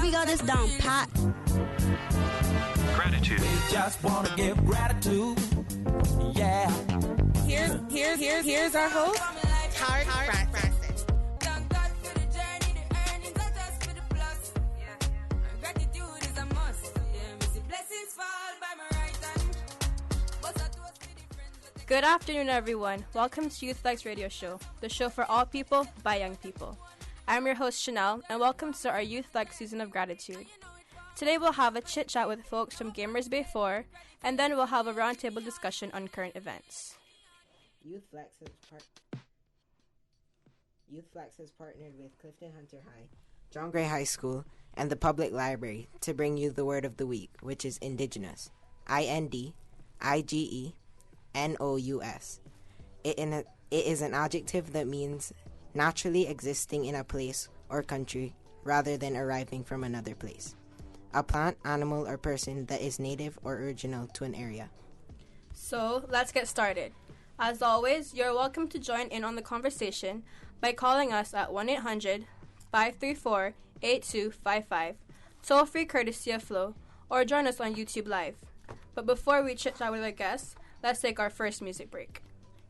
we got this down pat. Gratitude. We just want to give gratitude. Yeah. Here's our host, Howard Francis. Good afternoon, everyone. Welcome to Youth Flex Radio Show, the show for all people by young people. I'm your host, Chanel, and welcome to our Youth Flex Season of Gratitude. Today we'll have a chit-chat with folks from Gamers Bay 4, and then we'll have a roundtable discussion on current events. Youth Flex has partnered with Clifton Hunter High, John Gray High School, and the Public Library to bring you the word of the week, which is Indigenous. INDIGENOUS. It is an adjective that means naturally existing in a place or country rather than arriving from another place. A plant, animal, or person that is native or original to an area. So, let's get started. As always, you're welcome to join in on the conversation by calling us at 1-800-534-8255, toll-free courtesy of Flow, or join us on YouTube Live. But before we chit-chat with our guests, let's take our first music break.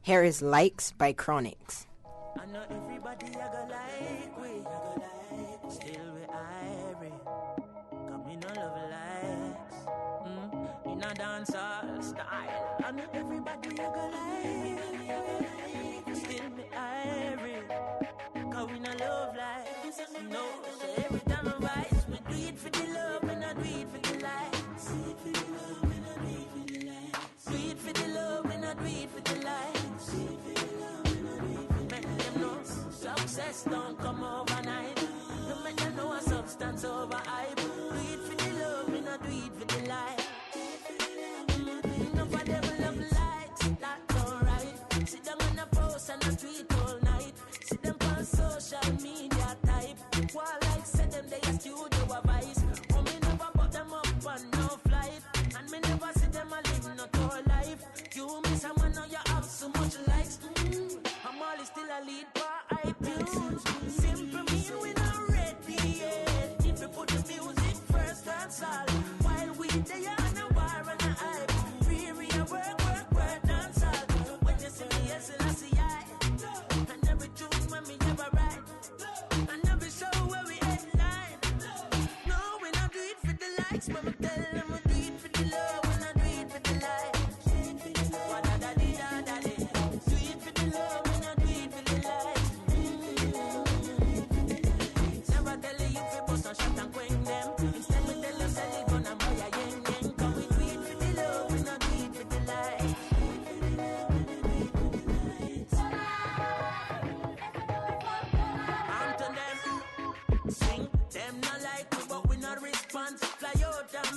Here is Likes by Chronix. I know everybody I go like we, still we irie. Cause me no love likes, in a dancehall style. I know everybody I go like, still me irie. Cause we no love likes, no. So every time I rise, we do it for the love, we not do it for the likes. Do it for the love, we not do it for the likes. Do it for the love, we not do it for the likes. Success don't come overnight. No make them know a substance over hype. Do it for the love, we not do it for the light. Enough of them love likes, that's alright. See them on a post and a tweet all night. See them on social media type. While like say them they a studio advice. Oh, me never put them up on no flight. And me never see them a live no tour life. You miss someone now you have so much likes. I'm always still a lead by iTunes. Simple me we not ready yet. If we put the music first, that's all. While we they on a war and a hype. Free work, dance all. When you see me, yes, and I see I. And every tune when me never write. And every show where we headline. No, we not do it for the likes, but we tell them we do it for the love. We not do it for the likes.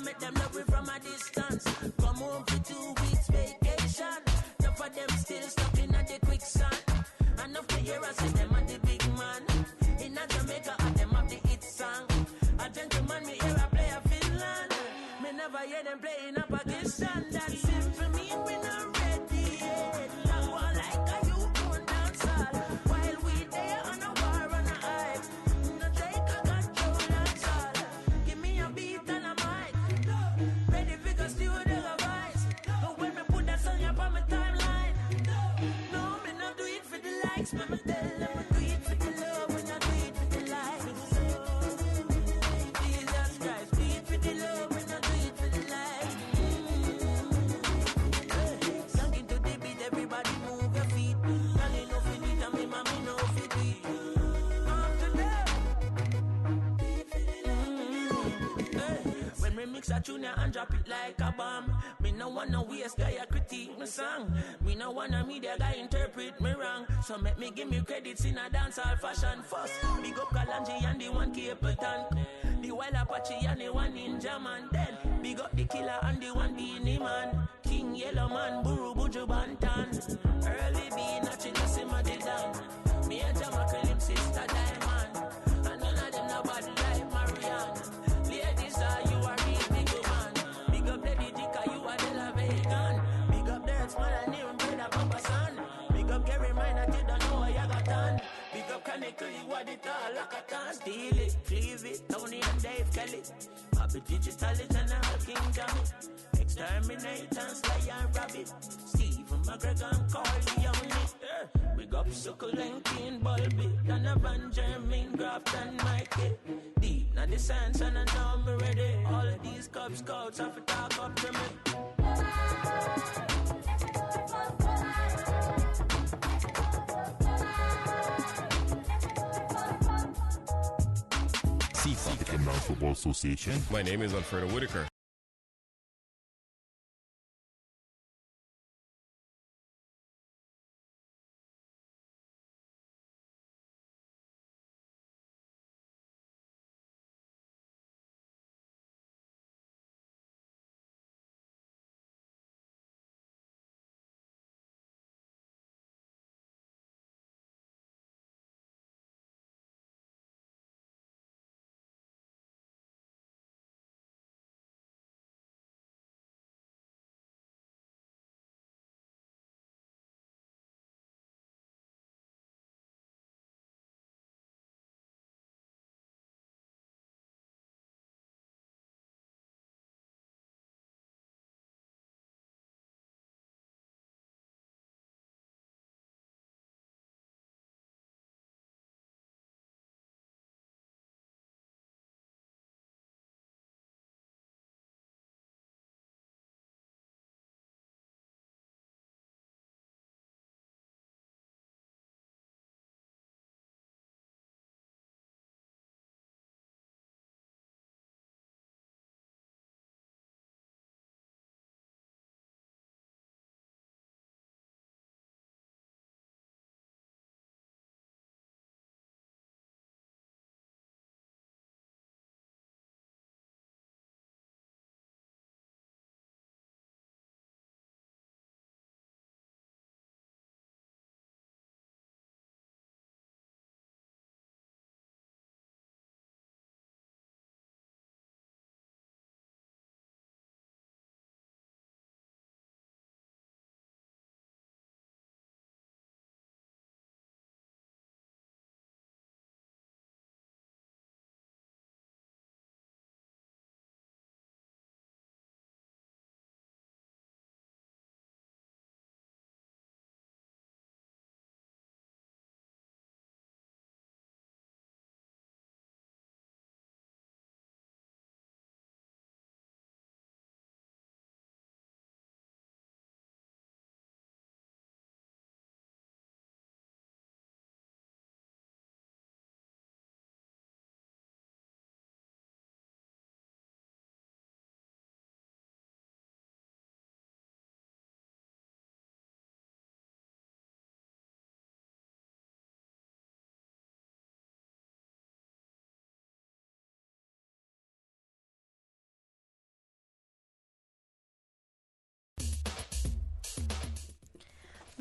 Make them love we from a distance. Come home for 2 weeks vacation. Enough of them still stuck in a the quicksand. Enough to hear us say them are the big man. In a Jamaica and them have the hit song. A gentleman me hear a play a Finland. Me never hear them playing a Pakistan. That's simple mean we not ready yet. That one like a you gon' dance all. While we there on a war and a hype. No take a control that's all. Give me a beat and a mic. Ready for the studio voice. But when me put that song up on my timeline. No, me not do it for the likes. But me tell them we do it for the love. We not do it for the likes. Jesus Christ, do it for the love. We not do it for the likes. Something to the beat, everybody move your feet. Girl, you know fit it and me mommy know fit it. After that, when we mix a tune and drop it like a bomb. Me no wanna waste guy a critique me song. Me no wanna media guy interpret me wrong. So make me give me credits in a dancehall fashion first. Big up Kalanji and the one Capleton. The Wild Apache and the one Ninja Man. Then big up the Killer and the one Beanie Man. King Yellow Man, Buru Buju Bantan. Early B, nothing to see my down. Me and Jamaica, him sister Diamond. And none of them no bad like Marianne. Ladies, you are real big man. Big up Lady Dika, you are the La Vegan. Big up Dirt, man, and even brother Papa Son. Big up Gary Mine, you don't know what you got done. Big up up chronically, what it all like a can steal it, cleave it, Tony and Dave Kelly. Bobby Digital it and I'm King Johnny. Exterminate and slay and rabbit. Stephen McGregor and Carly on it. Yeah. Big up Succulent, Keen, Bulby, Donovan, Jermaine, Graft and Mikey. Deep now the science and I know me ready. All of these Cub Scouts have to talk up to me. CFA, the Criminal Football Association. My name is Alfredo Whitaker.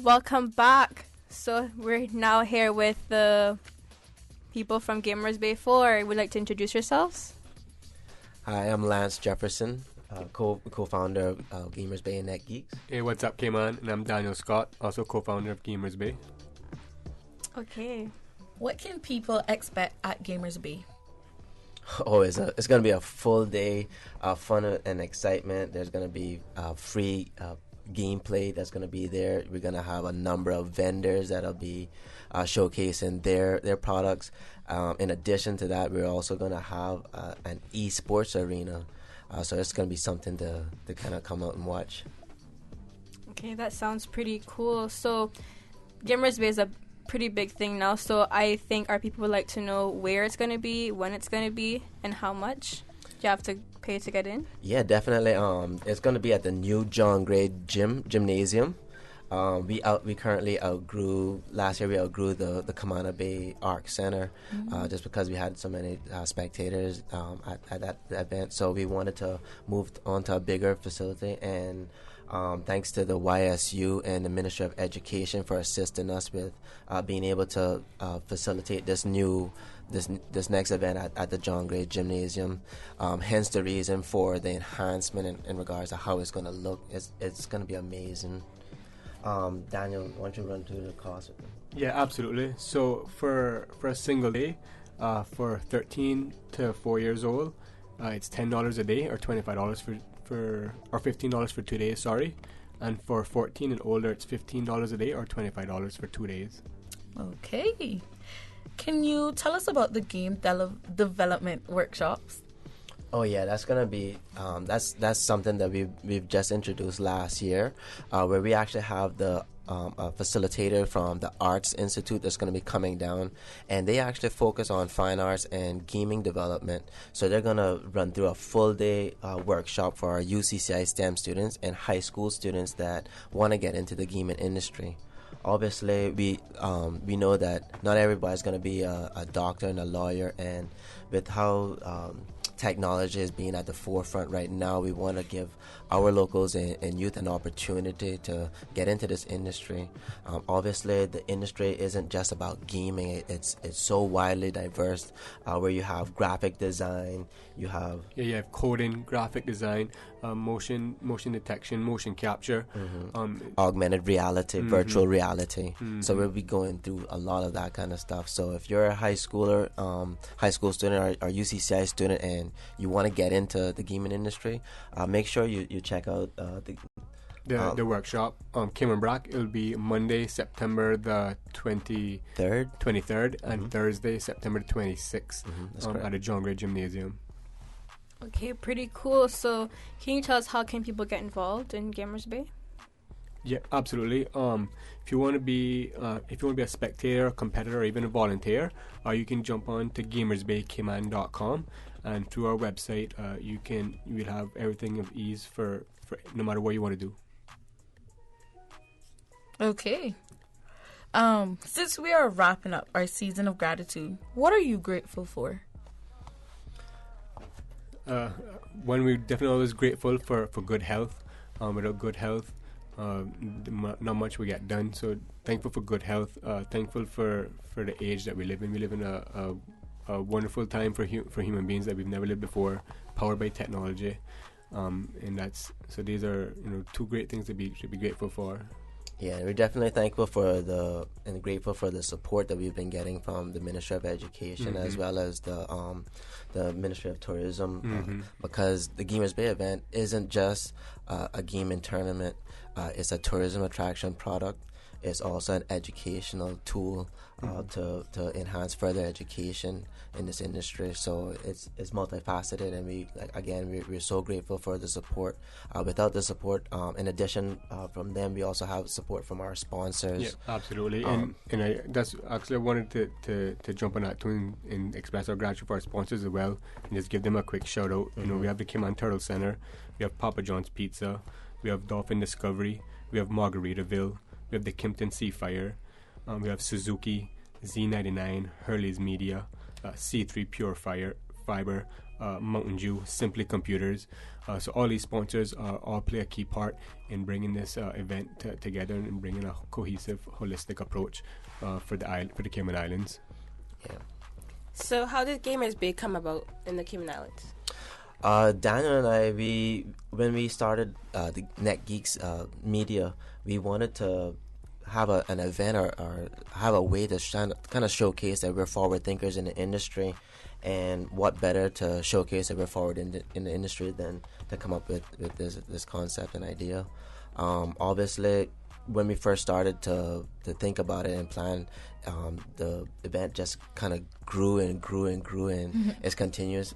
Welcome back. So we're now here with the people from Gamers Bay 4. Would you like to introduce yourselves? Hi, I'm Lance Jefferson, co-founder of Gamers Bay and Net Geeks. Hey, what's up, K-Man? And I'm Daniel Scott, also co-founder of Gamers Bay. Okay. What can people expect at Gamers Bay? Oh, it's going to be a full day of fun and excitement. There's going to be free gameplay that's going to be there. We're going to have a number of vendors that'll be showcasing their products. In addition to that, we're also going to have an esports arena. So it's going to be something to kind of come out and watch. Okay, that sounds pretty cool. So Gamers Bay is a pretty big thing now. So I think our people would like to know where it's going to be, when it's going to be, and how much. Do you have to pay to get in? Yeah, definitely. It's going to be at the new John Gray gymnasium. We currently outgrew last year. We outgrew the Kamana Bay Arc Center just because we had so many spectators at that event. So we wanted to move on to a bigger facility, and thanks to the YSU and the Ministry of Education for assisting us with being able to facilitate this next event at the John Gray Gymnasium. Hence the reason for the enhancement in regards to how it's going to look. It's going to be amazing. Daniel, why don't you run through the cost? Yeah, absolutely. So for a single day, for 13 to 4 years old, it's $10 a day, or $25 or $15 for 2 days. Sorry, and for 14 and older, it's $15 a day, or $25 for 2 days. Okay. Can you tell us about the game development workshops? Oh yeah, that's gonna be that's something that we've just introduced last year, where we actually have a facilitator from the Arts Institute that's going to be coming down, and they actually focus on fine arts and gaming development. So they're going to run through a full day workshop for our UCCI STEM students and high school students that want to get into the gaming industry. Obviously, we know that not everybody's going to be a doctor and a lawyer, and with how technology is being at the forefront right now, we want to give our locals and youth an opportunity to get into this industry. Obviously, the industry isn't just about gaming. It's so widely diverse, where you have graphic design, you have coding, graphic design, motion detection, motion capture, augmented reality, virtual reality. So we'll be going through a lot of that kind of stuff. So if you're a high school student or UCCI student and you want to get into the gaming industry, make sure you check out the workshop. Cameron Brack, it'll be Monday, September the 23rd, and Thursday, September 26th, at the John Gray Gymnasium. Okay, pretty cool. So can you tell us how can people get involved in Gamers Bay? Yeah, absolutely. If you want to be a spectator, competitor, or even a volunteer, you can jump on to gamersbaycayman.com, and through our website, you'll have everything of ease for no matter what you want to do. Okay. Since we are wrapping up our season of gratitude, what are you grateful for? One, we're definitely always grateful for good health. Without good health, not much will get done. So thankful for good health. Thankful for the age that we live in. We live in a wonderful time for human beings that we've never lived before, powered by technology. And these are two great things to be grateful for. Yeah, we're definitely thankful and grateful for the support that we've been getting from the Ministry of Education, as well as the Ministry of Tourism, because the Gamers Bay event isn't just a gaming tournament. It's a tourism attraction product. It's also an educational tool to enhance further education in this industry. So it's multifaceted, and we're so grateful for the support. Without the support, in addition from them, we also have support from our sponsors. Yeah, absolutely. And I wanted to jump on that too and express our gratitude for our sponsors as well, and just give them a quick shout out. We have the Cayman Turtle Center, we have Papa John's Pizza, we have Dolphin Discovery, we have Margaritaville, we have the Kimpton Sea Fire, we have Suzuki, Z99, Hurley's Media, C3 Pure Fiber, Mountain Dew, Simply Computers. So all these sponsors all play a key part in bringing this event together and bringing a cohesive, holistic approach for the Cayman Islands. Yeah. So how did Gamers Bay come about in the Cayman Islands? Daniel and I, when we started the Net Geeks Media, we wanted to have an event or have a way to kind of showcase that we're forward thinkers in the industry, and what better to showcase that we're forward in the industry than to come up with this concept and idea. Obviously, when we first started to think about it and plan, the event just kind of grew and grew and grew, and it's continues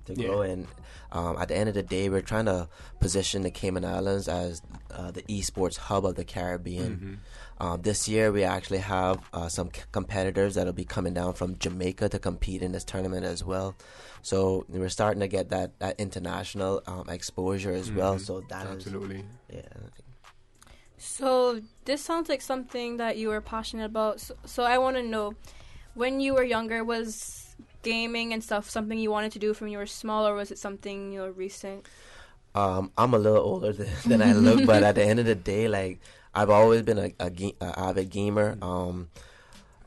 to grow. And at the end of the day, we're trying to position the Cayman Islands as the esports hub of the Caribbean. This year, we actually have some competitors that'll be coming down from Jamaica to compete in this tournament as well. So we're starting to get that international exposure as well. So that absolutely. Yeah. So this sounds like something that you were passionate about. So I want to know, when you were younger, was gaming and stuff something you wanted to do from you were small, or was it something recent? I'm a little older than I look, but at the end of the day, like, I've always been a avid gamer.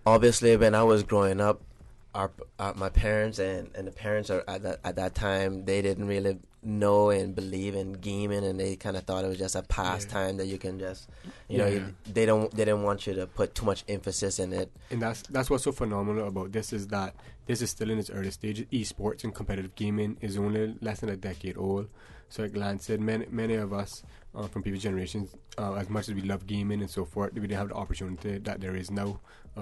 Obviously, when I was growing up, my parents and the parents at that time, they didn't really know and believe in gaming, and they kind of thought it was just a pastime that you can just, you know, they didn't want you to put too much emphasis in it. And that's what's so phenomenal about this is that this is still in its early stages. Esports and competitive gaming is only less than a decade old. So like Lance said, many of us from previous generations, as much as we love gaming and so forth, we didn't have the opportunity that there is now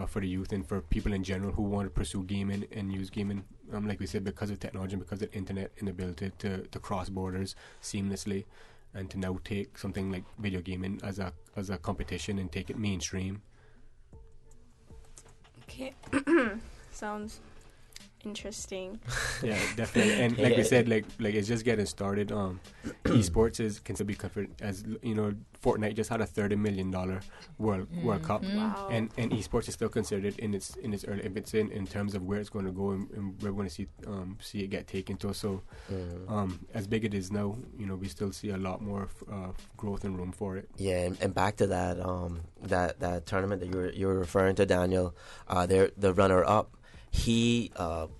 for the youth and for people in general who want to pursue gaming and use gaming, like we said, because of technology and because of internet and the ability to cross borders seamlessly, and to now take something like video gaming as a competition and take it mainstream. Okay. Sounds interesting. Yeah, definitely. And like we said, like it's just getting started. Esports can still be considered as, you know, Fortnite just had a $30 million World Cup, Wow. and esports is still considered in its early infancy in terms of where it's going to go and where we're going to see it get taken to. So, as big it is now, you know, we still see a lot more growth and room for it. Yeah, and back to that that tournament that you were referring to, Daniel. The runner up. The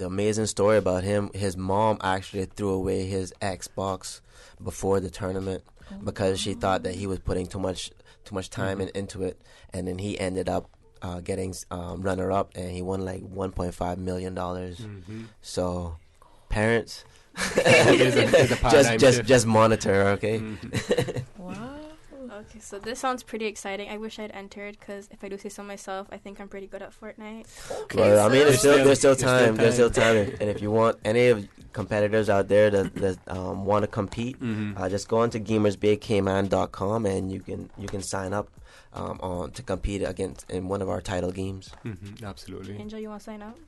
amazing story about him, his mom actually threw away his Xbox before the tournament because she thought that he was putting too much time into it, and then he ended up getting runner up, and he won like $1.5 million. So parents, just monitor, okay? Wow. Okay, so this sounds pretty exciting. I wish I'd entered because if I do say so myself, I think I'm pretty good at Fortnite. Well, I mean, there's still time. There's still time, and if you want any of competitors out there that want to compete, just go onto gamersbaycayman.com and you can sign up to compete against in one of our title games. Absolutely. Angel, you want to sign up?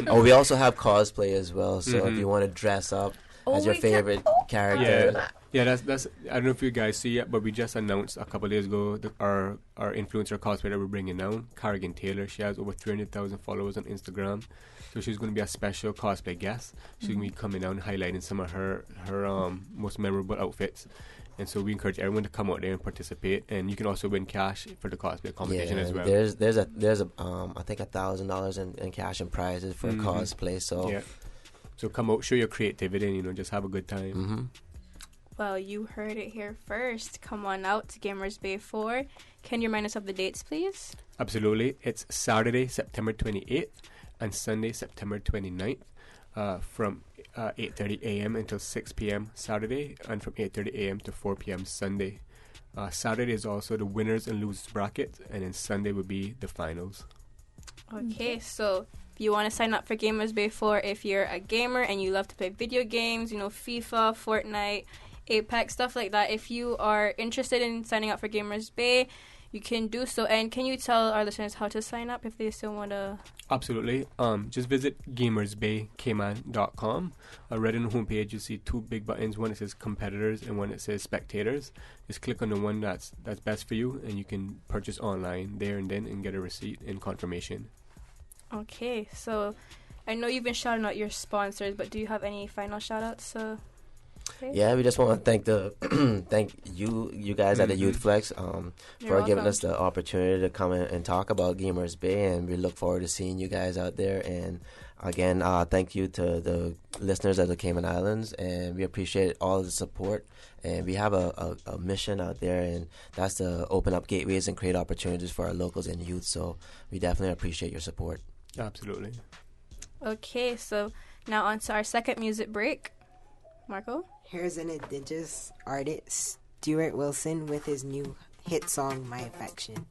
Oh, we also have cosplay as well. So if you want to dress up as your favorite character. Yeah, that's. I don't know if you guys see it, but we just announced a couple of days ago that our influencer cosplayer that we're bringing down, Carrigan Taylor. She has over 300,000 followers on Instagram, so she's going to be a special cosplay guest. She's going to be coming down and highlighting some of her most memorable outfits. And so we encourage everyone to come out there and participate, and you can also win cash for the cosplay competition as well. There's I think $1,000 in cash and prizes for cosplay. So so come out, show your creativity, and just have a good time. Well, you heard it here first. Come on out to Gamers Bay 4. Can you remind us of the dates, please? Absolutely. It's Saturday, September 28th, and Sunday, September 29th, from 8:30 a.m. until 6 p.m. Saturday, and from 8:30 a.m. to 4 p.m. Sunday. Saturday is also the winners and losers bracket, and then Sunday would be the finals. Okay, so if you want to sign up for Gamers Bay 4, if you're a gamer and you love to play video games, you know, FIFA, Fortnite, Apex, stuff like that, if you are interested in signing up for Gamers Bay, you can do so. And can you tell our listeners how to sign up if they still want to? Absolutely. Just visit gamersbaycayman.com. Right on the homepage, you see two big buttons. One that says competitors and one that says spectators. Just click on the one that's best for you, and you can purchase online there and then and get a receipt and confirmation. Okay, so I know you've been shouting out your sponsors, but do you have any final shout-outs? Okay. Yeah, we just want to thank thank you guys at the Youth Flex for giving us the opportunity to come in and talk about Gamers Bay, and we look forward to seeing you guys out there. And again, thank you to the listeners of the Cayman Islands, and we appreciate all the support. And we have a mission out there, and that's to open up gateways and create opportunities for our locals and youth. So we definitely appreciate your support. Absolutely. Okay, so now on to our second music break. Marco? Here's an indigenous artist, Stuart Wilson, with his new hit song, My Affection.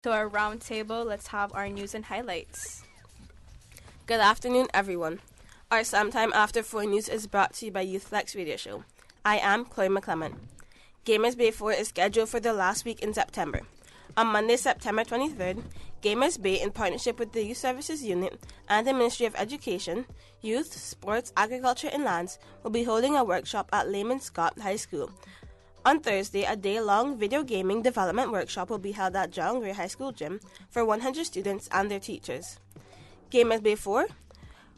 To our round table, let's have our news and highlights. Good afternoon, everyone. Our Sometime After 4 news is brought to you by Youth Flex Radio Show. I am Chloe McClement. Gamers Bay 4 is scheduled for the last week in September. On Monday, September 23rd, Gamers Bay, in partnership with the Youth Services Unit and the Ministry of Education, Youth, Sports, Agriculture and Lands, will be holding a workshop at Layman Scott High School. On Thursday, a day-long video gaming development workshop will be held at John Gray High School Gym for 100 students and their teachers. Gamers Bay 4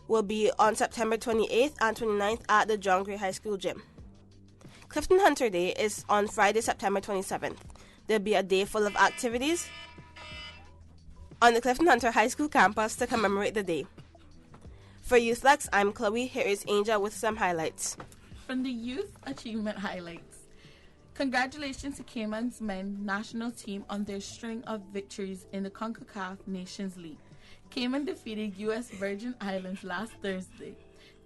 will be on September 28th and 29th at the John Gray High School Gym. Clifton Hunter Day is on Friday, September 27th. There'll be a day full of activities on the Clifton Hunter High School campus to commemorate the day. For YouthLex, I'm Chloe. Here is Angel with some highlights. From the Youth Achievement Highlights. Congratulations to Cayman's men national team on their string of victories in the CONCACAF Nations League. Cayman defeated U.S. Virgin Islands last Thursday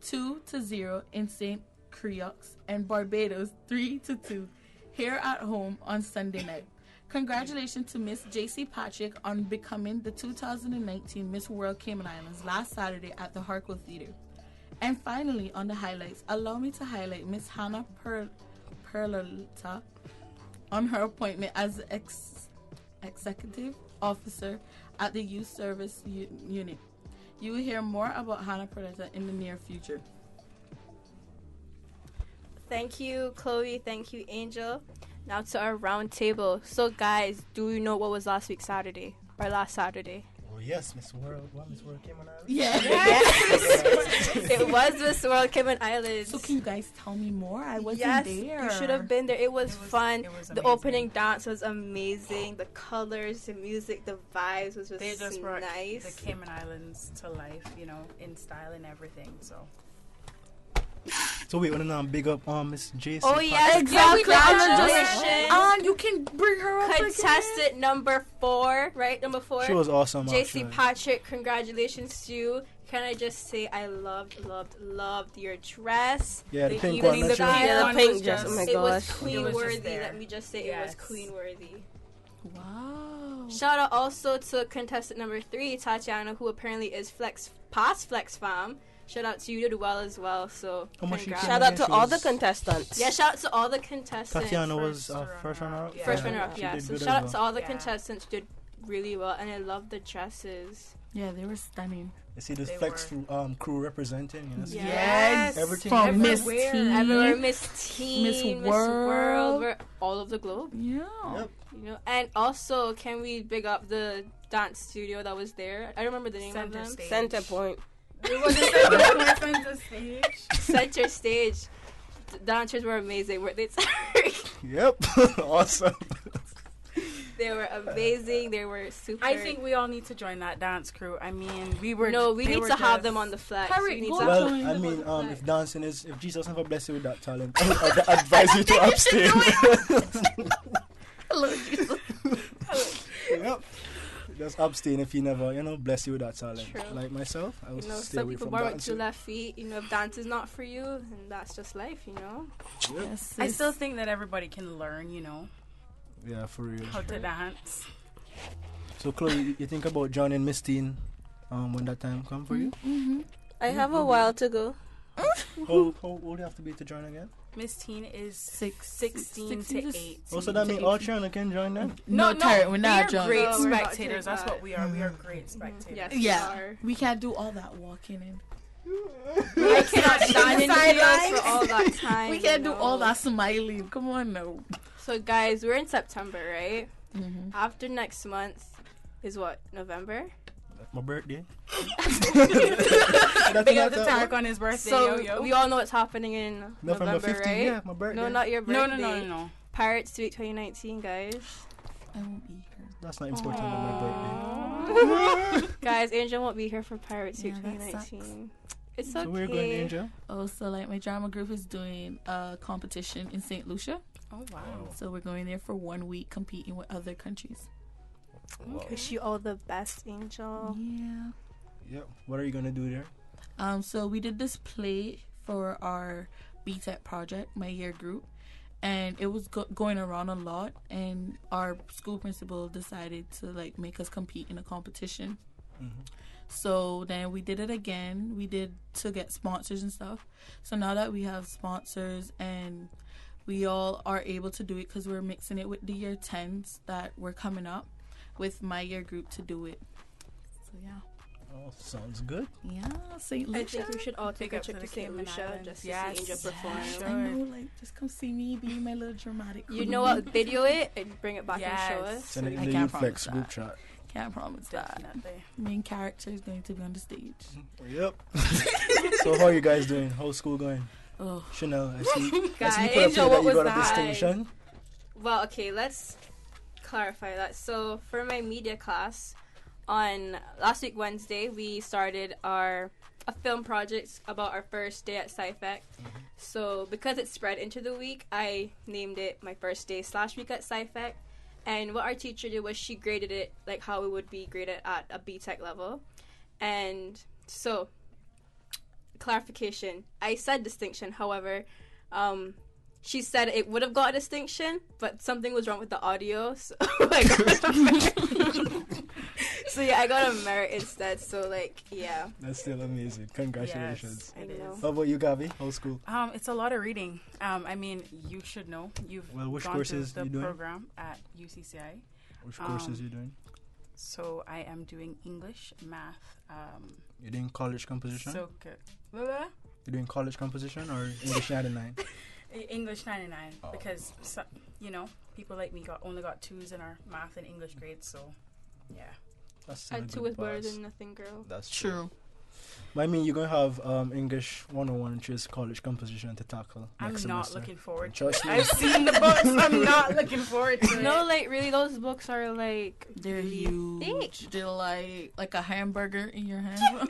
2-0 in St. Croix and Barbados 3-2 here at home on Sunday night. Congratulations to Miss J.C. Patrick on becoming the 2019 Miss World Cayman Islands last Saturday at the Harco Theater. And finally, on the highlights, allow me to highlight Miss Hannah Peralta on her appointment as executive officer at the Youth Service Unit. You will hear more about Hannah Peralta in the near future. Thank you, Chloe. Thank you, Angel. Now to our round table. So, guys, do you know what was last week Saturday? Or last Saturday? Oh, yes, Miss World. What, Miss World Cayman Islands? Yeah. Yes. It was Miss World Cayman Islands. So can you guys tell me more? I wasn't there. You should have been there. It was fun. It was the opening dance was amazing. The colors, the music, the vibes was just, they just brought nice. the Cayman Islands to life, you know, in style and everything. So wait, want to big up Miss JC? Oh yes, exactly. Congratulations. You can bring her up Contestant again. number 4, right? Number 4. She was awesome. JC actually. Patrick, congratulations to you. Can I just say I loved your dress. Yeah, the pink evening, one. the pink dress. Oh my it gosh. was queen worthy. Let me just say it was queen worthy. Wow. Shout out also to contestant number 3, Tatiana, who apparently is past Flex Fam. Shout out to you, you did well as well. So congrats. Shout out to all the contestants. Yeah, shout out to all the contestants. Tatiana was first runner up. First runner up, yeah. So shout out to all the contestants who did really well, and I love the dresses. Yeah, they were stunning. You see this Flex crew representing. You know, yes. Everything. From Miss Teen. Everywhere, Miss Teen, Miss World, all over the globe. Yeah. Yep. You know, and also, can we big up the dance studio that was there? I don't remember the name of them. Center Point. It wasn't Center Stage. Center Stage. The dancers were amazing, weren't they? Yep. Awesome. They were amazing. They were super. I think we all need to join that dance crew. I mean, we need to have them on the flex. Well, I mean, if dancing is, if Jesus never bless you with that talent, I advise you to abstain. Hello, Jesus. Yep. Just abstain if he never, bless you with that talent. True. Like myself, I will stay some away people from borrow dancing. 2 left feet. If dance is not for you, then that's just life, Yep. Yes, I still think that everybody can learn, Yeah, for real. how to dance. So, Chloe, you think about joining Miss Teen when that time come for you? Mm-hmm. I have a while to go. How old do you have to be to join again? Miss Teen is 16 to 8. Oh, so that means all children can join then? No, Taryn, we're not we are joining. great No, we're not spectators. doing That's that. what we are. We are great spectators. Yes, Yeah, we are. we can't do all that walking in. I cannot stand in videos for all that time. We can't do all that smiling. Come on now. So, guys, we're in September, right? Mm-hmm. After next month is what? November? My birthday. Big up the Tarek on his birthday. So, we all know what's happening in November 15th, right? yeah, my birthday. No, not your birthday. No. Pirates Week 2019, guys. I won't be here. That's not important about my birthday. Guys, Angel won't be here for Pirates Week Yeah, that 2019. It's okay. So where are you going, Angel? Oh, so my drama group is doing a competition in St. Lucia. Oh, wow. So we're going there for 1 week competing with other countries. Wish you all the best, Angel. Yeah. Yep. What are you gonna do there? So we did this play for our BTEC project, my year group, and it was going around a lot, and our school principal decided to like make us compete in a competition. So then we did it again. We did to get sponsors and stuff. So now that we have sponsors and we all are able to do it because we're mixing it with the year 10s that were coming up with my year group to do it. So yeah. Oh, sounds good. Yeah, St. I Lucia. think we should all take a up trip to to the St. Cayman Lucia Islands. just to Yes. see Angel perform. Sure. I know, like, just come see me, be my little dramatic You queen. know what? Video it and bring it back and show Yes. us. Send it I in the can't Youth promise Flex group that. chat. Can't promise that. Definitely. Main character is going to be on the stage. Yep. So how are you guys doing? How's school going? Oh, Chanel, I see you Guys, put up Angel, here what that you was got a that? distinction. Well, okay, let's clarify that. So, for my media class, on last week Wednesday, we started a film project about our first day at SciFec. So, because it spread into the week, I named it my first day / week at SciFec. And what our teacher did was she graded it like how it would be graded at a BTech level. And so, clarification, I said distinction, however, she said it would have got a distinction, but something was wrong with the audio, so I got a merit. So yeah, I got a merit instead, so like, yeah. That's still amazing. Congratulations. Yes, it I know. is. How about you, Gabi? How's school? It's a lot of reading. I mean, you should know. You've Well, which gone courses through the you doing? program at UCCI. Which courses you doing? So I am doing English, math, You doing college composition? so good. Blah, blah. You doing college composition or English 99? English 99 Oh. because people like me only got 2s in our math and English grades, so yeah. That's still a A 2 good is better pass. than nothing, girl. That's true. But I mean, you're going to have English 101, which is college composition to tackle I'm next not semester. looking forward to Trust it. me. I've seen the books. I'm not looking forward to it. No, like, really, those books are, like, They're really huge. thick. They're like a hamburger in your hand.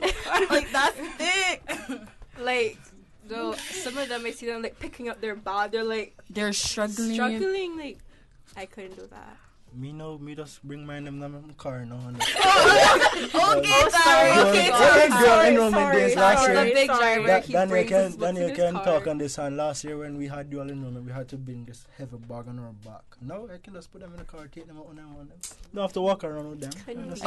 Like, that's thick. Like, though, some of them, I see them, like, picking up their bag. They're, like, They're struggling. struggling. Like, I couldn't do that. Me just bring my name in my car now. Okay, sorry. Okay, enrollment days last The year. big driver, he Daniel brings his books Daniel in his can car. talk on this. And last year when we had dual enrollment, we had to bring this heavy bag on our back. Now I can just put them in the car, take them out when I want them. Don't have to walk around with them.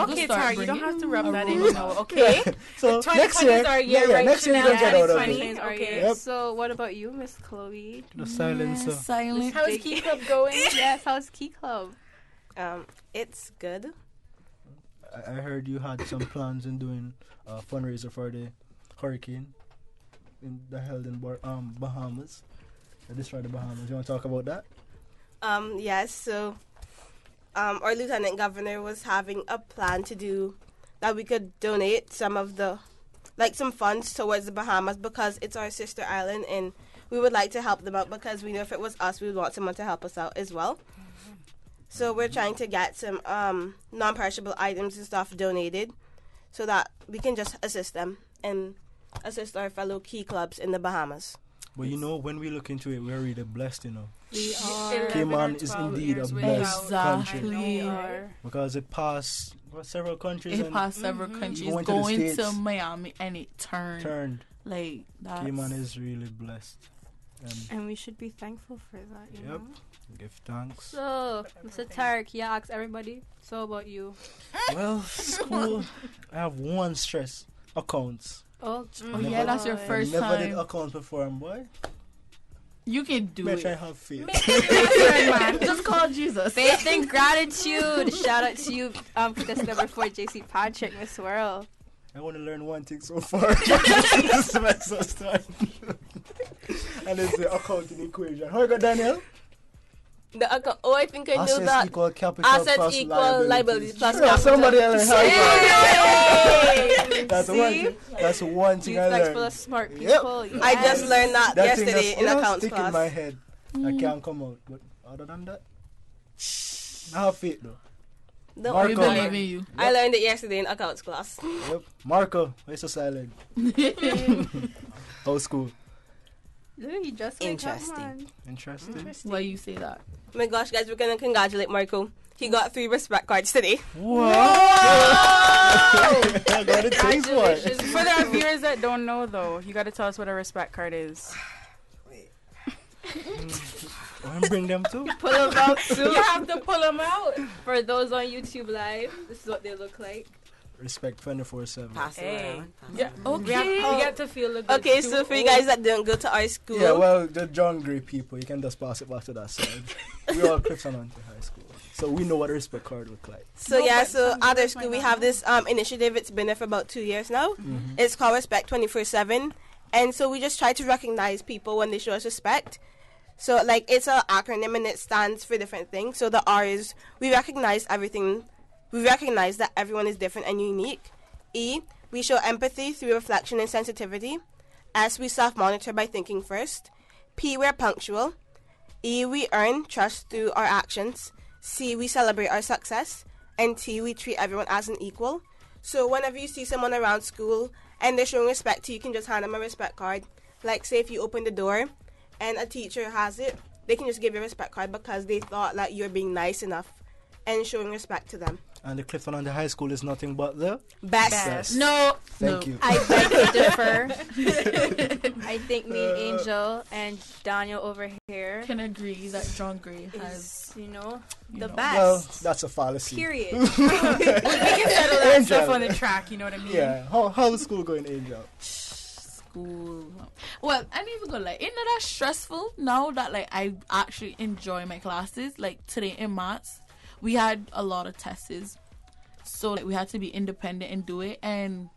Okay, start Tara, you don't bringing have to rub a that in, rule. no, okay? So 2020 next year, is our year, right, next year you Chanel? don't get out of 2020. it. Okay, Yep. so what about you, Miss Chloe? The silencer. Silent. How's Key Club going? Yes, how's Key Club? It's good. I heard you had some plans in doing a fundraiser for the hurricane held in Bahamas. This for the Bahamas. You want to talk about that? Yes, so our lieutenant governor was having a plan to do that we could donate some of some funds towards the Bahamas because it's our sister island and we would like to help them out because we know if it was us, we would want someone to help us out as well. So we're trying to get some non-perishable items and stuff donated so that we can just assist them and assist our fellow key clubs in the Bahamas. But you know, when we look into it, we're really blessed, you know. We 11 or Cayman is 12 indeed a years blessed without- country. Exactly. I know, right? Because it passed several countries It and passed several countries Going to the going to States. Miami and it turned. Like that. Cayman is really blessed. And we should be thankful for that, you Yep. know? Give thanks. So, Mr. Tarek, yeah, ask everybody. So about you. Well, school, I have one stress. Accounts. Oh, Yeah, that's your I first never did time. accounts before, boy. You can do I it. try and have faith. Just call Jesus. Faith and gratitude. Shout out to you, contestant number 4, JC Patrick, Miss Swirl. I want to learn one thing so far. This semester start. And it's the accounting equation. How you got, Daniel? I think I knew Assets that. equal capital Assets plus equal liability plus Yeah, capital. somebody else learned how to Yay! That's one thing. That's one thing Youth I Flex full learned. of smart Yep. people. Yes. I just learned that That thing yesterday that's, in accounts stick class. in my head. I can't come out. But other than that, I have faith though. Don't Marco. We worry. believe in you. I learned it yesterday in accounts class. Yep. Marco, why so silent? How's school? Louis, just like, Interesting. come on. Interesting. Why you say that? Oh my gosh, guys, we're gonna congratulate Marco. He got 3 respect cards today. What? I got it things for it. Congratulations. For the viewers that don't know, though, you got to tell us what a respect card is. and bring them too. Pull them out too. You have to pull them out. For those on YouTube Live, this is what they look like. Respect 24/7. Pass it Hey. around. Pass Yeah, it around. okay. We get to feel the good. Okay, so for you guys that didn't go to our school, Yeah, well, the John Gray people, you can just pass it back to that side. We all Clifton Hunter High School, so we know what a respect card look like. so No, yeah, but so some at our girls school might we not have know. this initiative. It's been there for about 2 years now. Mm-hmm. It's called Respect 24/7, and so we just try to recognize people when they show us respect. So like it's an acronym and it stands for different things. So the R is we recognize everything. We recognize that everyone is different and unique. E, we show empathy through reflection and sensitivity. S, we self-monitor by thinking first. P, we're punctual. E, we earn trust through our actions. C, we celebrate our success. And T, we treat everyone as an equal. So whenever you see someone around school and they're showing respect to you, you can just hand them a respect card. Like say if you open the door and a teacher has it, they can just give you a respect card because they thought that you're being nice enough and showing respect to them. And the Clifton Hunter High School is nothing but the Best. No. Thank you. I beg to differ. I think me and Angel and Daniel over here Can agree that John Gray has is, the know. best. Well, that's a fallacy. Period. We can settle that Angel. stuff on the track. You know what I mean? Yeah. How is school going, Angel? school. Well, I need to go like, isn't that stressful now that like I actually enjoy my classes? Like today in maths, we had a lot of tests, so like we had to be independent and do it. And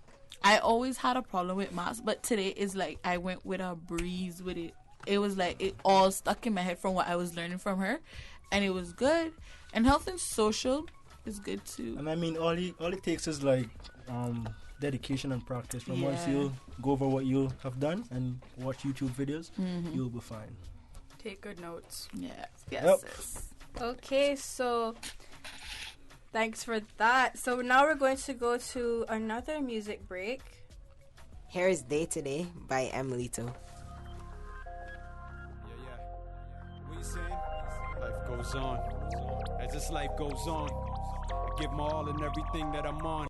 I always had a problem with maths, but today is like I went with a breeze with it. It was like it all stuck in my head from what I was learning from her, and it was good. And health and social is good too. And I mean, all it takes is like dedication and practice. From once Yeah. you go over what you have done and watch YouTube videos, Mhm. you'll be fine. Take good notes. Yes, yes. Yep. Sis. Okay, so thanks for that. So now we're going to go to another music break. Here is Day to Day by Emilito. What you saying? Life goes on. As this life goes on, I give my all and everything that I'm on.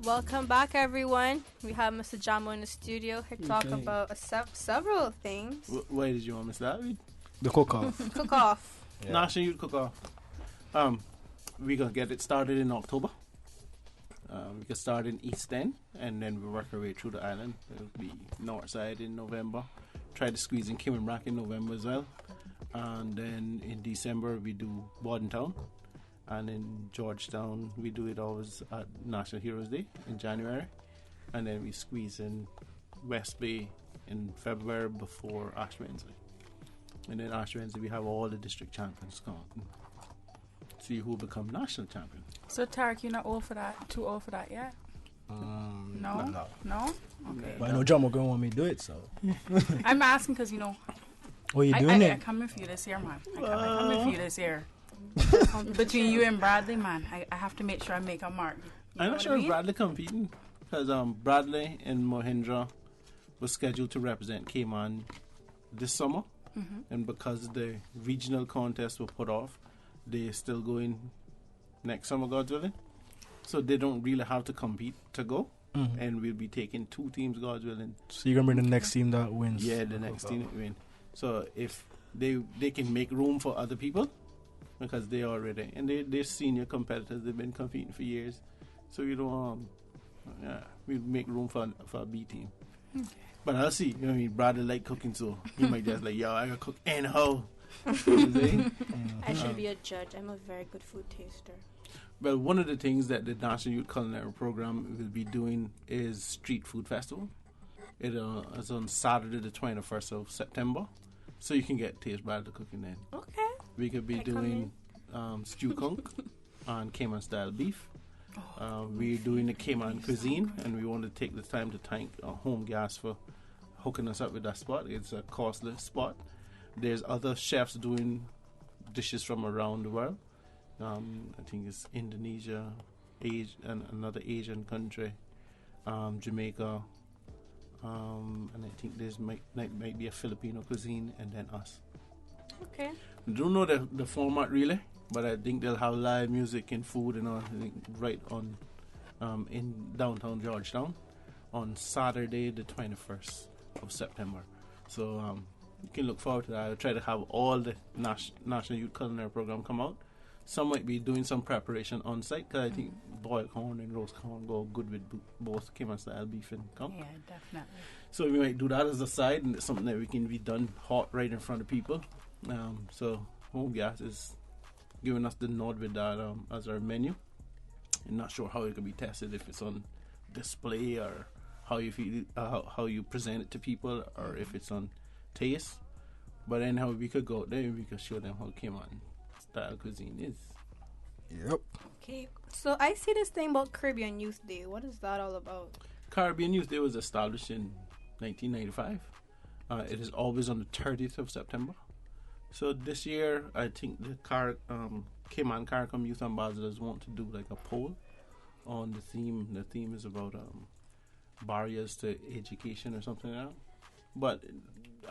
Welcome back, everyone. We have Mr. Jamo in the studio here to talk Okay. about several things. Why did you want Miss David? The cook-off. Cook off. National Youth Cook-Off. We're going to get it started in October. We can start in East End, and then we work our way through the island. It'll be North Side in November. Try to squeeze in Kim and Brack in November as well. And then in December, we do Bordentown. And in Georgetown, we do it always at National Heroes Day in January. And then we squeeze in West Bay in February before Ash Wednesday. And then Ash Wednesday, we have all the district champions come out and see who become national champion. So Tarek, you're not old for that? Too old for that yet? No? No? Okay. But I know Jamo gonna want me to do it, so. I'm asking because, you know, Oh, you doing I it? coming for you this year, man. I coming for you this year. Between you and Bradley, man, I have to make sure I make a mark. You I'm know not what sure I if mean? Bradley competing because Bradley and Mohindra was scheduled to represent Cayman this summer, and because the regional contests were put off, they're still going next summer, God willing. So they don't really have to compete to go, and we'll be taking 2 teams, God willing. So you're gonna bring the next team that wins. Yeah, the next team that win. So if they can make room for other people because they already and they're senior competitors. They've been competing for years. So you know, we make room for a B team. Okay. But I'll see. You know, I mean, Bradley like cooking, so he might just like, yo, I gotta cook anyhow. I should be a judge. I'm a very good food taster. Well, one of the things that the National Youth Culinary Program will be doing is Street Food Festival. It is on Saturday, the 21st of September. So you can get taste Bradley cooking then. Okay. We could be doing stew conch and Cayman style beef. We're doing the Cayman cuisine, and we want to take the time to thank Home Gas for hooking us up with that spot. It's a costless spot. There's other chefs doing dishes from around the world. I think it's Indonesia, and another Asian country, Jamaica, and I think there's might be a Filipino cuisine, and then us. Okay. I don't know the format really, but I think they'll have live music and food and all. I think right on in downtown Georgetown on Saturday, the 21st of September. So you can look forward to that. I'll try to have all the National Youth Culinary Program come out. Some might be doing some preparation on site because I think boiled corn and roast corn go good with both Cayman style beef and conch. Yeah, definitely. So we might do that as a side, and it's something that we can be done hot right in front of people. So Home Gas is giving us the nod with that as our menu. I'm not sure how it can be tested, if it's on display or how you feel, how you present it to people, or if it's on taste. But anyhow, we could go out there and we could show them how Cayman style cuisine is. Yep. Okay. So I see this thing about Caribbean Youth Day. What is that all about? Caribbean Youth Day was established in 1995. It is always on the 30th of September. So this year, I think the Cayman CARICOM Youth Ambassadors want to do like a poll on the theme. The theme is about barriers to education or something like that. But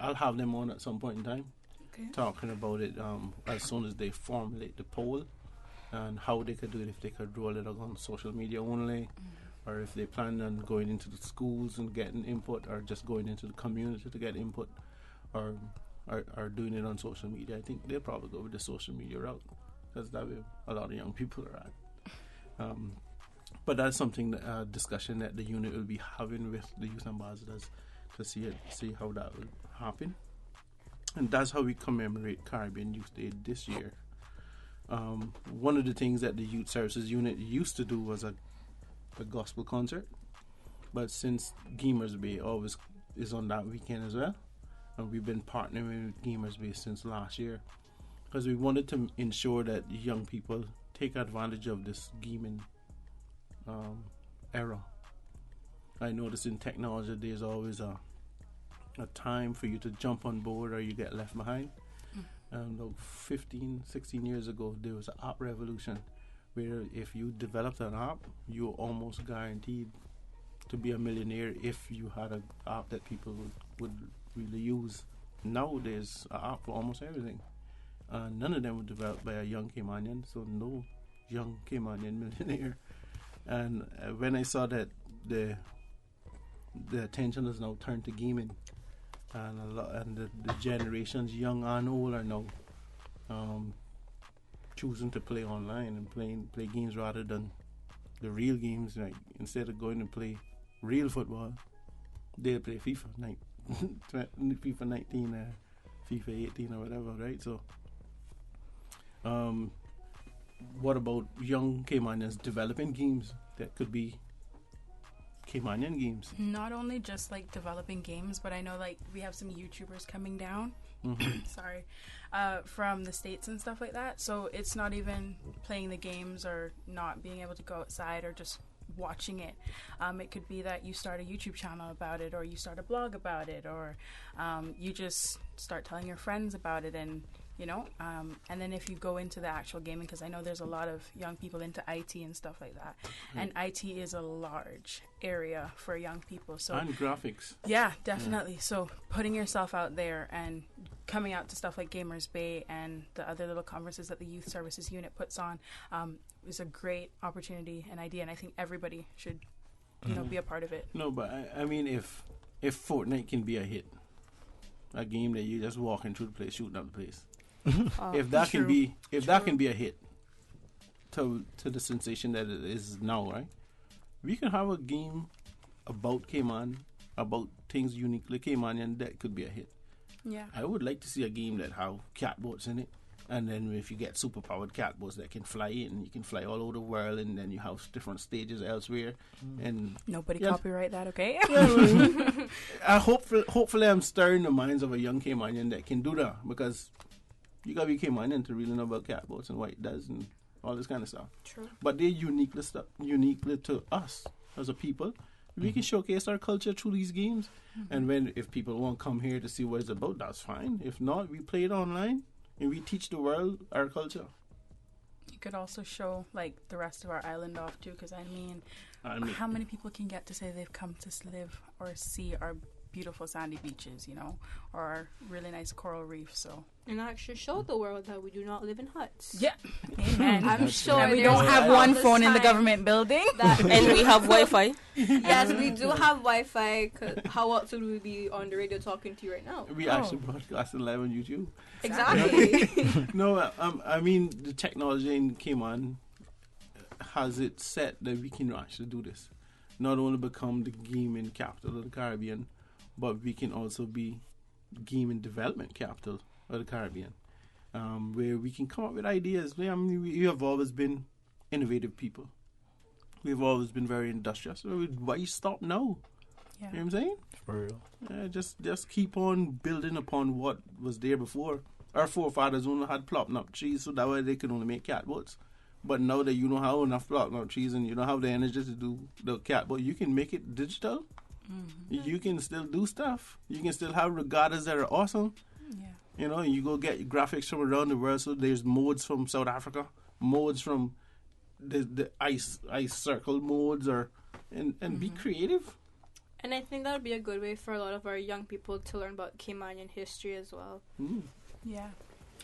I'll have them on at some point in time, talking about it as soon as they formulate the poll and how they could do it, if they could roll it out on social media only, or if they plan on going into the schools and getting input, or just going into the community to get input, or doing it on social media. I think they'll probably go with the social media route, because that's where a lot of young people are at. But that's something, discussion that the unit will be having with the youth ambassadors to see how that will happen. And that's how we commemorate Caribbean Youth Day this year. One of the things that the Youth Services Unit used to do was a gospel concert, but since Gamers Bay always is on that weekend as well, and we've been partnering with Gamers Bay since last year, because we wanted to ensure that young people take advantage of this gaming era. I notice in technology there's always a time for you to jump on board or you get left behind. Like 15, 16 years ago, there was an app revolution where if you developed an app, you were almost guaranteed to be a millionaire if you had an app that people would really use. Now there's an app for almost everything. None of them were developed by a young Caymanian, so no young Caymanian millionaire. And when I saw that the attention is now turned to gaming, and the generations, young and old, are now choosing to play online and play games rather than the real games. Like instead of going to play real football, they'll play FIFA, FIFA 19, FIFA 18, or whatever, right? So, what about young Caymanians developing games that could be Caymanian games? Not only just like developing games, but I know like we have some YouTubers coming down. Sorry, from the States and stuff like that. So it's not even playing the games or not being able to go outside or just watching it. It could be that you start a YouTube channel about it, or you start a blog about it, or you just start telling your friends about it, and and then if you go into the actual gaming, because I know there's a lot of young people into IT and stuff like that, and IT is a large area for young people. So and graphics. Yeah, definitely. So putting yourself out there and coming out to stuff like Gamers Bay and the other little conferences that the Youth Services Unit puts on is a great opportunity and idea, and I think everybody should, be a part of it. No, but I mean, if Fortnite can be a hit, a game that you just walking through the place, shooting up the place. If that can be a hit to the sensation that it is now, right? We can have a game about Cayman, about things uniquely Caymanian that could be a hit. Yeah. I would like to see a game that have catboats in it, and then if you get superpowered catboats that can fly in, you can fly all over the world, and then you have different stages elsewhere. And nobody copyright that, okay? Hopefully I'm stirring the minds of a young Caymanian that can do that, because you gotta be Caymanian to really know about catboats and what it does and all this kind of stuff. True. But they're uniquely to us as a people. We can showcase our culture through these games, and if people want to come here to see what it's about, that's fine. If not, we play it online and we teach the world our culture. You could also show like the rest of our island off too, because I mean, how many people can get to say they've come to live or see our beautiful sandy beaches, or our really nice coral reef? So and actually show the world that we do not live in huts. Yeah, amen. I'm sure and we don't have one phone in the government building, and we have Wi-Fi. Yes, we do have Wi-Fi. Cause how else would we be on the radio talking to you right now? We actually broadcasting live on YouTube. Exactly. No, I mean the technology in Cayman has it set that we can actually do this. Not only become the gaming capital of the Caribbean, but we can also be gaming development capital of the Caribbean, where we can come up with ideas. I mean, we have always been innovative people. We've always been very industrious. So why stop now? Yeah. You know what I'm saying? For real. Yeah, just keep on building upon what was there before. Our forefathers only had plopping up trees, so that way they could only make catboats. But now that you don't have enough plopping up trees and you don't have the energy to do the catboat, you can make it digital. You can still do stuff. You can still have regattas that are awesome. Yeah. You go get graphics from around the world. So there's modes from South Africa, modes from the ice circle modes, and be creative. And I think that would be a good way for a lot of our young people to learn about Caymanian history as well. Yeah.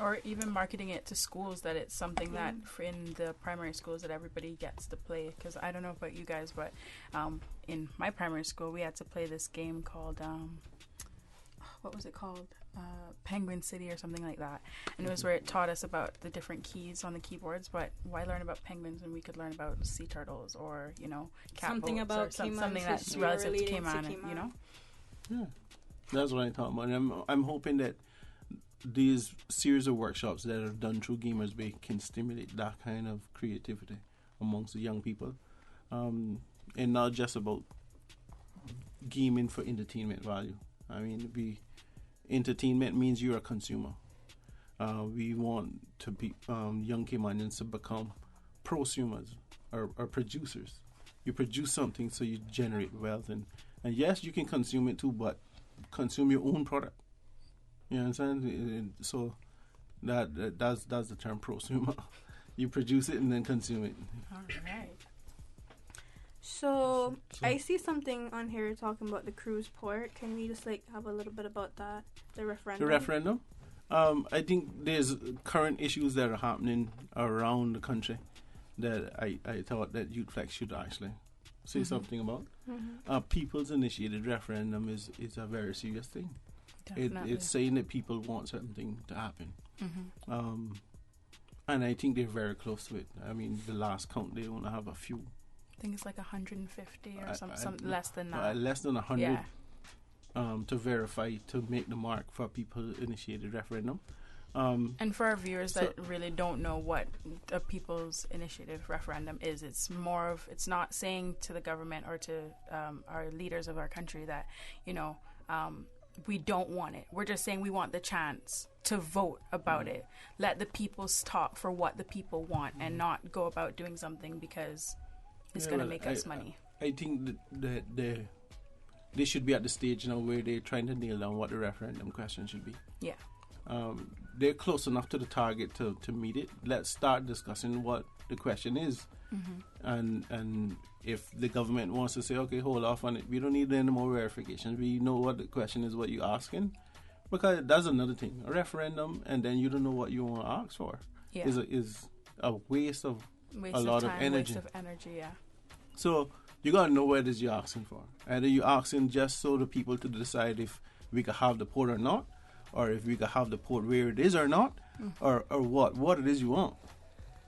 Or even marketing it to schools, that it's something that in the primary schools that everybody gets to play. Because I don't know about you guys, but in my primary school, we had to play this game called, what was it called? Penguin City or something like that. And it was where it taught us about the different keys on the keyboards. But why learn about penguins when we could learn about sea turtles or, cat something boats about or something that's relative to Cayman, Yeah, that's what I'm talking about. I'm hoping that these series of workshops that are done through Gamers Bay can stimulate that kind of creativity amongst the young people, and not just about gaming for entertainment value. I mean, entertainment means you're a consumer. We want to be young Caymanians to become prosumers or producers. You produce something so you generate wealth, and yes, you can consume it too, but consume your own product. You know what I'm saying? So that's the term prosumer. You produce it and then consume it. All right. So I see something on here talking about the cruise port. Can we just have a little bit about that? The referendum. The referendum. I think there's current issues that are happening around the country that I thought that Youth Flex should actually say Mhm. something about. Mhm. People's initiated referendum is a very serious thing. Definitely. It's saying that people want something to happen. Mhm. And I think they're very close to it. I mean, the last count, they only have a few. I think it's like 150 or some I- less than that. less than 100 Yeah. to verify, to make the mark for people-initiated referendum. And for our viewers so- that really don't know what a people's initiative referendum is, it's more of, it's not saying to the government or to our leaders of our country that, we don't want it. We're just saying we want the chance to vote about it. Let the people talk for what the people want and not go about doing something because it's Yeah, going to well, make us money. I think that they should be at the stage now where they're trying to nail down what the referendum question should be. Yeah. They're close enough to the target to meet it. Let's start discussing what the question is. And if the government wants to say, okay, hold off on it, we don't need any more verifications. We know what the question is, what you're asking. Because that's another thing. A referendum and then you don't know what you want to ask for Yeah. is a waste of Waste a lot of time, of energy. waste of energy, yeah. So you gotta know what it is you're asking for. Either you're asking just so the people to decide if we could have the port or not, or if we could have the port where it is or not, or what it is you want.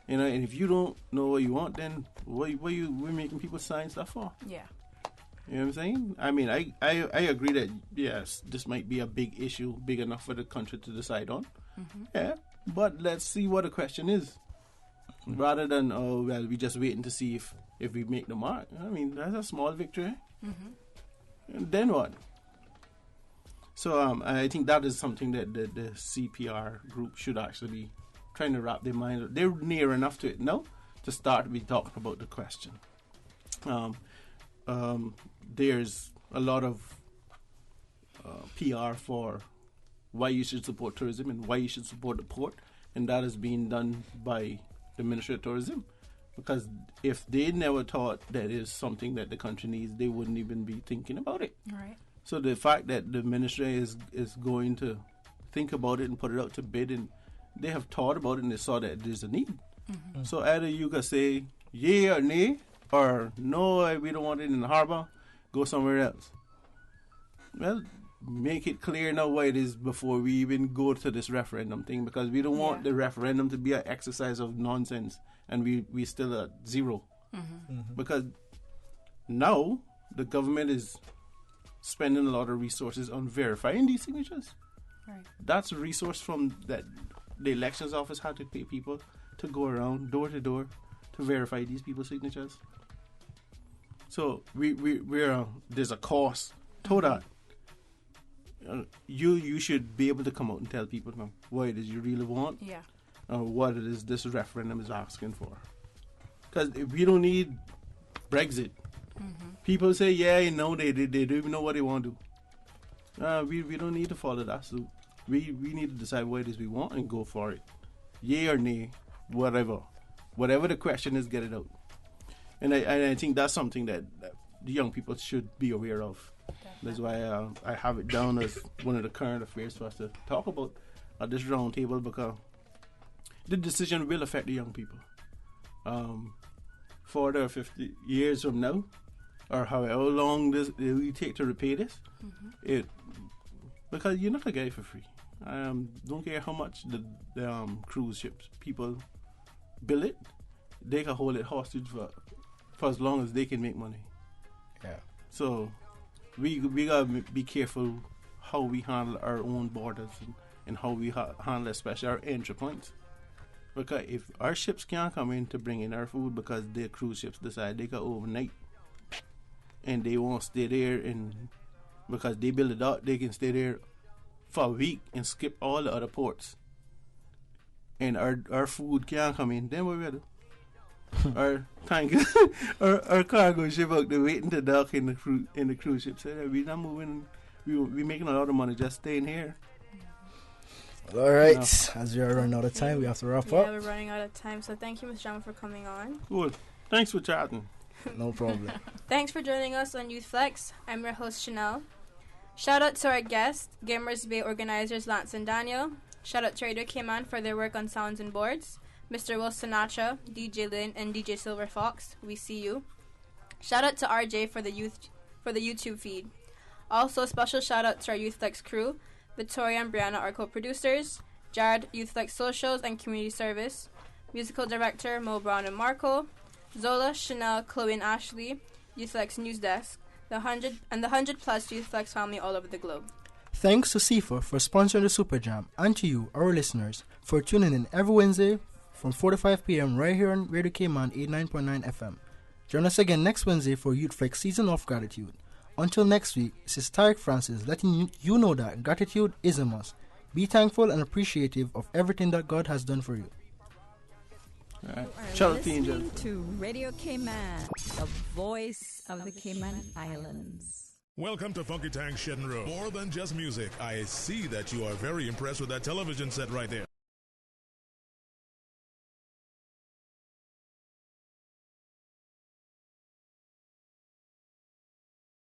And if you don't know what you want, then we're making people sign stuff for. Yeah. You know what I'm saying? I mean, I agree that yes, this might be a big issue, big enough for the country to decide on. Yeah, but let's see what the question is, rather than we just waiting to see if we make the mark. I mean, that's a small victory. And then what? So I think that is something that the CPR group should actually be trying to wrap their mind. They're near enough to it now to start to be talking about the question. There's a lot of PR for why you should support tourism and why you should support the port, and that is being done by the Ministry of Tourism. Because if they never thought that is something that the country needs, they wouldn't even be thinking about it. Right. So the fact that the ministry is going to think about it and put it out to bid, and they have thought about it and they saw that there's a need. So either you can say yay or nay, or no, we don't want it in the harbor, go somewhere else. Well, make it clear now what it is before we even go to this referendum thing, because we don't want the referendum to be an exercise of nonsense and we still at zero. Because now the government is spending a lot of resources on verifying these signatures. Right. That's a resource from that the elections office had to pay people to go around door to door to verify these people's signatures. So we're there's a cost to that. You should be able to come out and tell people now what it is you really want. Yeah. What it is this referendum is asking for. Because we don't need Brexit. People say, yeah, they don't even know what they want to do. We don't need to follow that. So we need to decide what it is we want and go for it. Yay or nay, whatever. Whatever the question is, get it out. And I think that's something that the young people should be aware of. That's why I have it down as one of the current affairs for us to talk about at this round table, because the decision will affect the young people. 40 or 50 years from now, or however long this it will take to repay this, because you're not gonna get it for free. Don't care how much the cruise ships people bill it, they can hold it hostage for as long as they can make money. Yeah. So we gotta be careful how we handle our own borders and how we handle especially our entry points. Because if our ships can't come in to bring in our food because their cruise ships decide they go overnight and they won't stay there, and because they build it out, they can stay there for a week and skip all the other ports, and our food can't come in, then what we do? Our our cargo ship out there waiting to dock in the cruise ship. So we're not moving. We making a lot of money just staying here. All right, as we are running out of time, we have to wrap up. Yeah, we're running out of time, so thank you, Mr. Jama, for coming on. Cool. Thanks for chatting. No problem. Thanks for joining us on Youth Flex. I'm your host, Chanel. Shout out to our guests, Gamers Bay organizers Lance and Daniel. Shout out to Radio Cayman for their work on sounds and boards. Mr. Will Sinatra, DJ Lynn, and DJ Silver Fox. We see you. Shout out to RJ for the YouTube feed. Also, special shout out to our Youth Flex crew. Victoria and Brianna are co-producers. Jared, Youth Flex Socials and Community Service. Musical Director, Mo Brown and Marco. Zola, Chanel, Chloe and Ashley. Youth Flex News Desk. The 100 plus Youth Flex family all over the globe. Thanks to CIFA for sponsoring the Super Jam, and to you, our listeners, for tuning in every Wednesday from 4 to 5 p.m. right here on Radio Cayman 89.9 FM. Join us again next Wednesday for Youth Flex Season of Gratitude. Until next week, this is Tarek Francis letting you know that gratitude is a must. Be thankful and appreciative of everything that God has done for you. All right. You are Shout out to you, listening Angel. to Radio Cayman, the voice of the Cayman Islands. Welcome to Funky Tank Shed and Row. More than just music. I see that you are very impressed with that television set right there.